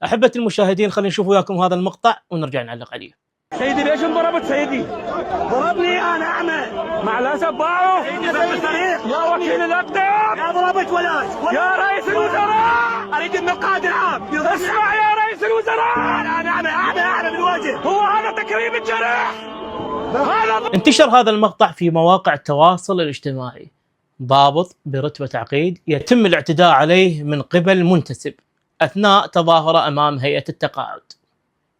أحبة المشاهدين، خلينا نشوف وياكم هذا المقطع ونرجع نعلق عليه. سيدي ليش انضربت سيدي؟ ضربني انا اعمى مع الاسف باعوا سيدي بالطريق يا وكيل الاقدام. لا ضربت ولا يا رئيس الوزراء اريد النقاد العام. اسمع يا رئيس الوزراء، انا اعمى بالوجه. هو هذا تكريم الجرح؟ انتشر هذا المقطع في مواقع التواصل الاجتماعي. ضابط برتبة عقيد يتم الاعتداء عليه من قبل منتسب أثناء تظاهرة أمام هيئة التقاعد.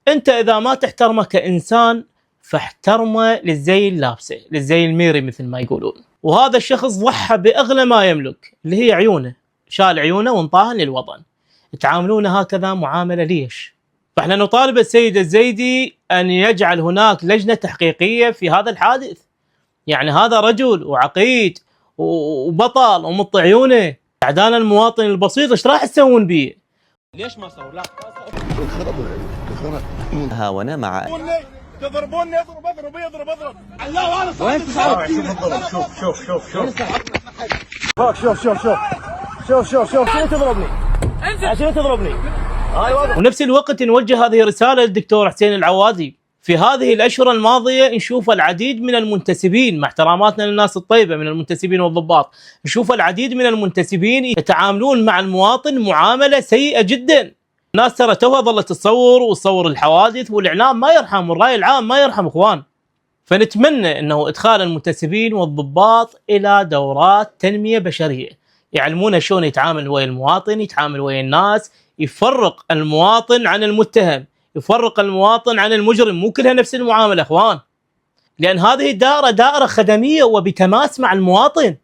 أنت إذا ما تحترمه كإنسان فاحترمه للزي اللابسه، للزي الميري مثل ما يقولون. وهذا الشخص ضحى بأغلى ما يملك اللي هي عيونه، شال عيونه وانطاها للوطن. تعاملونه هكذا معاملة ليش؟ فاحنا نطالب السيد الزيدي أن يجعل هناك لجنة تحقيقية في هذا الحادث. يعني هذا رجل وعقيد وبطل ومط عيونه، اعدان المواطن البسيط ايش راح تسوون بيه؟ ليش ما صور؟ لا هاونا مع تضربوني اضرب الله انا صار. وين تضرب؟ شوف تضربني عشان تضربني. ونفس الوقت نوجه هذه رسالة للدكتور حسين العوادي. في هذه الأشهر الماضية نشوف العديد من المنتسبين، مع احتراماتنا للناس الطيبة من المنتسبين والضباط، نشوف العديد من المنتسبين يتعاملون مع المواطن معاملة سيئة جدا. الناس ترى توها ظلت تصور الحوادث، والإعلام ما يرحم والرأي العام ما يرحم إخوان. فنتمنى أنه إدخال المنتسبين والضباط إلى دورات تنمية بشرية، يعلمونه شلون يتعامل ويا المواطن، يتعامل ويا الناس، يفرق المواطن عن المتهم، يفرق المواطن عن المجرم. مو كلها نفس المعاملة اخوان، لان هذه الدائرة دائرة خدمية وبتماس مع المواطن.